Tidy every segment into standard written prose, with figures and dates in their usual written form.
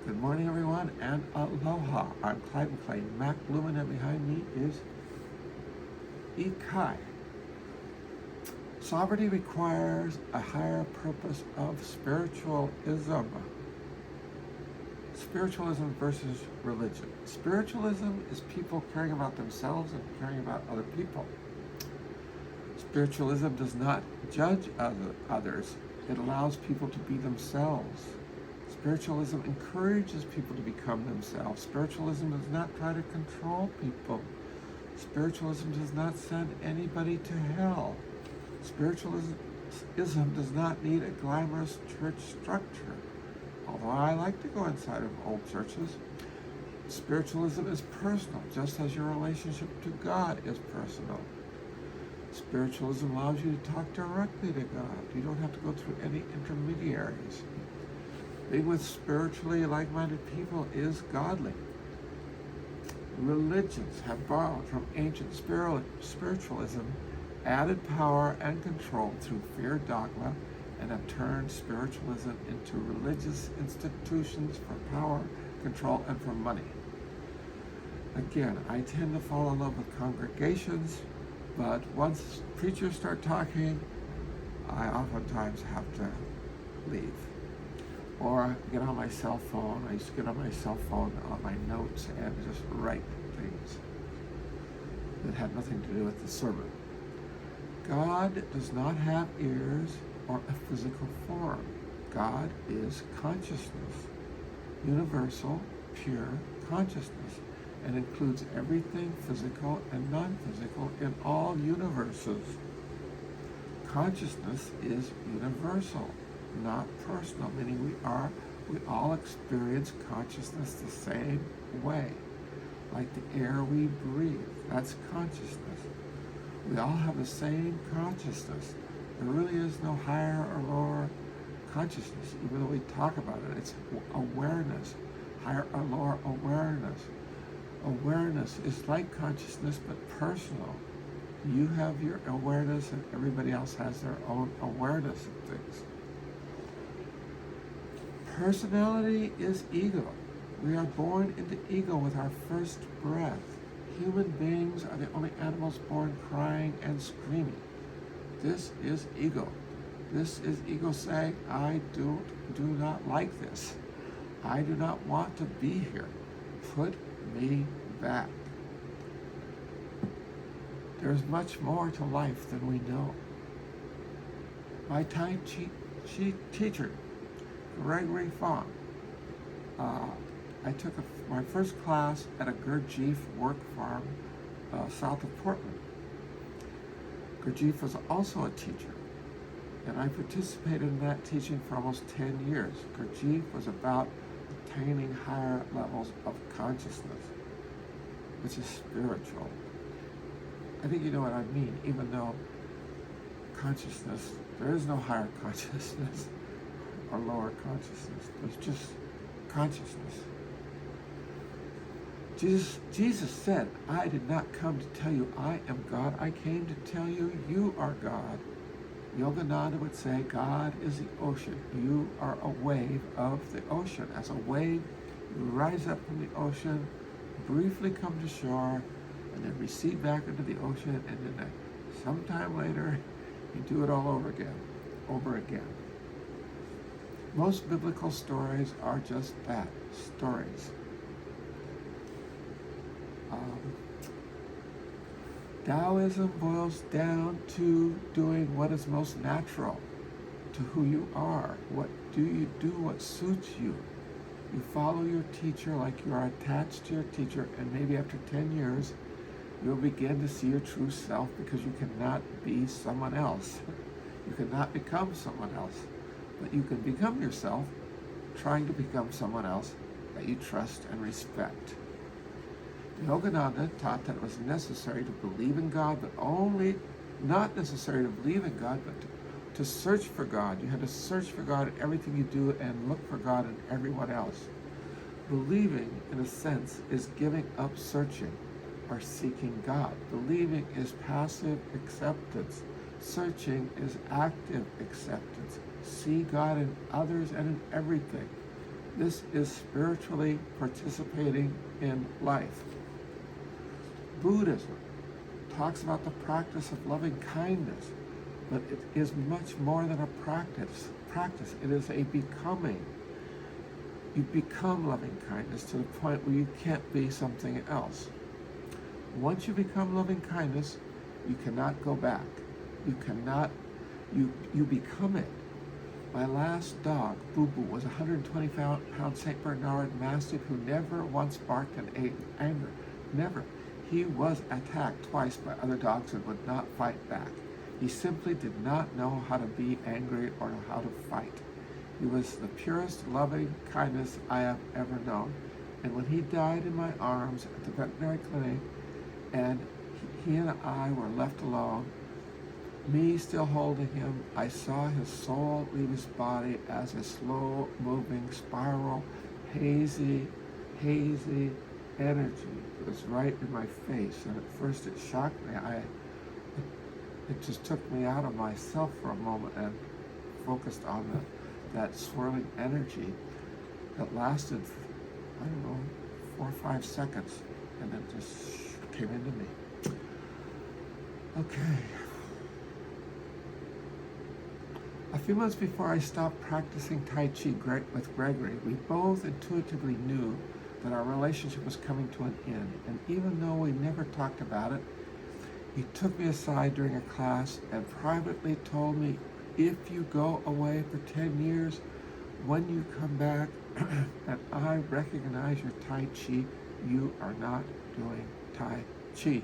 Good morning, everyone, and aloha. I'm Clyde McLean. Mac Lumen, and behind me is Ikai. Sovereignty requires a higher purpose of spiritualism. Spiritualism versus religion. Spiritualism is people caring about themselves and caring about other people. Spiritualism does not judge others. It allows people to be themselves. Spiritualism encourages people to become themselves. Spiritualism does not try to control people. Spiritualism does not send anybody to hell. Spiritualism does not need a glamorous church structure. Although I like to go inside of old churches, spiritualism is personal, just as your relationship to God is personal. Spiritualism allows you to talk directly to God. You don't have to go through any intermediaries. Being with spiritually like-minded people is godly. Religions have borrowed from ancient spiritualism, added power and control through fear dogma, and have turned spiritualism into religious institutions for power, control, and for money. Again, I tend to fall in love with congregations, but once preachers start talking, I oftentimes have to leave. Or get on my cell phone. I used to get on my cell phone on my notes and just write things that had nothing to do with the sermon. God does not have ears or a physical form. God is consciousness, universal, pure consciousness, and includes everything physical and non-physical in all universes. Consciousness is universal, not personal, meaning we all experience consciousness the same way, like the air we breathe. That's consciousness. We all have the same consciousness. There really is no higher or lower consciousness, even though we talk about it. It's awareness, higher or lower awareness. Awareness is like consciousness, but personal. You have your awareness, and everybody else has their own awareness of things. Personality is ego. We are born into ego with our first breath. Human beings are the only animals born crying and screaming. This is ego. This is ego saying, I do not like this. I do not want to be here. Put me back. There's much more to life than we know. My Tai Chi teacher, Gregory Fong. I took my first class at a Gurdjieff work farm south of Portland. Gurdjieff was also a teacher, and I participated in that teaching for almost 10 years. Gurdjieff was about attaining higher levels of consciousness, which is spiritual. I think you know what I mean, even though consciousness, there is no higher consciousness or lower consciousness. There's just consciousness. Jesus said, I did not come to tell you I am God. I came to tell you you are God. Yogananda would say, God is the ocean. You are a wave of the ocean. As a wave, you rise up from the ocean, briefly come to shore, and then recede back into the ocean, and then sometime later, you do it all over again. Most biblical stories are just that, stories. Taoism boils down to doing what is most natural to who you are. What do you do? What suits you? You follow your teacher like you are attached to your teacher, and maybe after 10 years, you'll begin to see your true self because you cannot be someone else. You cannot become someone else, but you can become yourself trying to become someone else that you trust and respect. Yogananda taught that it was necessary to believe in God, but only not necessary to believe in God, but to search for God. You had to search for God in everything you do and look for God in everyone else. Believing, in a sense, is giving up searching or seeking God. Believing is passive acceptance. Searching is active acceptance. See God in others and in everything. This is spiritually participating in life. Buddhism talks about the practice of loving kindness, but it is much more than a practice. It is a becoming. You become loving kindness to the point where you can't be something else. Once you become loving kindness, you cannot go back. You become it. My last dog, Boo Boo, was a 120-pound St. Bernard Mastiff who never once barked in anger. Never. He was attacked twice by other dogs and would not fight back. He simply did not know how to be angry or how to fight. He was the purest loving kindness I have ever known. And when he died in my arms at the veterinary clinic, and he and I were left alone, me still holding him, I saw his soul leave his body as a slow-moving spiral, hazy energy. It was right in my face, and at first it shocked me. It just took me out of myself for a moment and focused on that swirling energy that lasted, I don't know, 4 or 5 seconds, and then just came into me. Okay. A few months before I stopped practicing Tai Chi with Gregory, we both intuitively knew that our relationship was coming to an end. And even though we never talked about it, he took me aside during a class and privately told me, if you go away for 10 years, when you come back and I recognize your Tai Chi, you are not doing Tai Chi.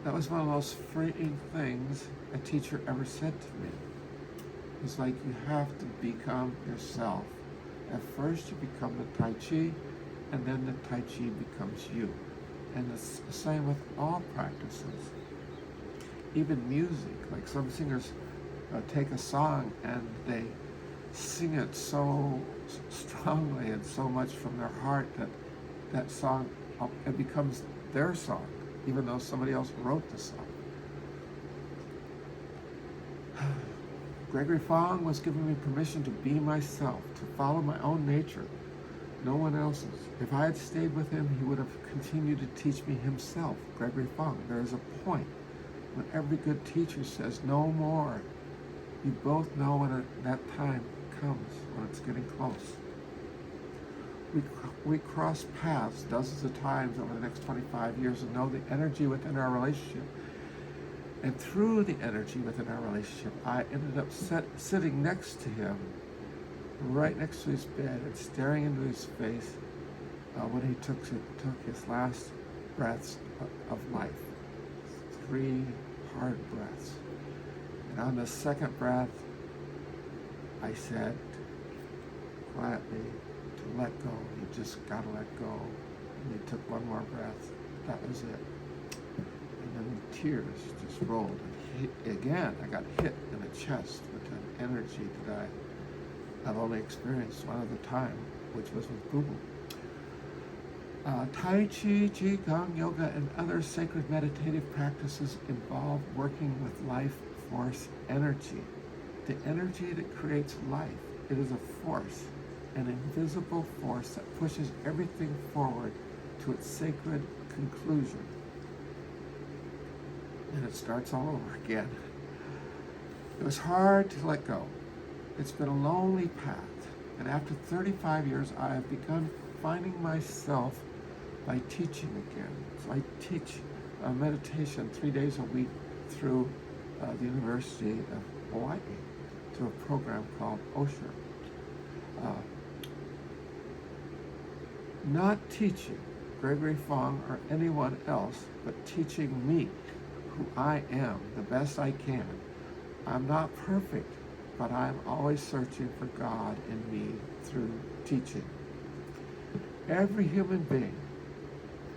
That was one of the most freeing things a teacher ever said to me. It's like you have to become yourself. At first you become the Tai Chi, and then the Tai Chi becomes you. And it's the same with all practices. Even music, like some singers take a song and they sing it so strongly and so much from their heart that song, it becomes their song, even though somebody else wrote the song. Gregory Fong was giving me permission to be myself, to follow my own nature, no one else's. If I had stayed with him, he would have continued to teach me himself, Gregory Fong. There is a point when every good teacher says, no more. You both know when that time comes, when it's getting close. We crossed paths dozens of times over the next 25 years and know the energy within our relationship. And through the energy within our relationship, I ended up sitting next to him, right next to his bed, and staring into his face when he took his last breaths of life. 3 hard breaths. And on the second breath, I said quietly to let go. You just gotta let go. And he took one more breath. That was it. And then the tears just rolled. And again, I got hit in the chest with an energy that I've only experienced one other time, which was with Boo Boo. Tai Chi, Qigong, yoga, and other sacred meditative practices involve working with life force energy. The energy that creates life. It is a force, an invisible force that pushes everything forward to its sacred conclusion. And it starts all over again. It was hard to let go. It's been a lonely path. And after 35 years, I have begun finding myself by teaching again. So I teach meditation 3 days a week through the University of Hawaii through a program called Osher. Not teaching Gregory Fong or anyone else, but teaching me who I am the best I can. I'm not perfect, but I'm always searching for God in me through teaching. Every human being,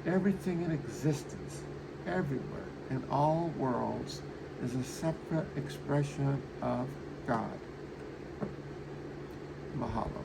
everything in existence, everywhere, in all worlds, is a separate expression of God. Mahalo.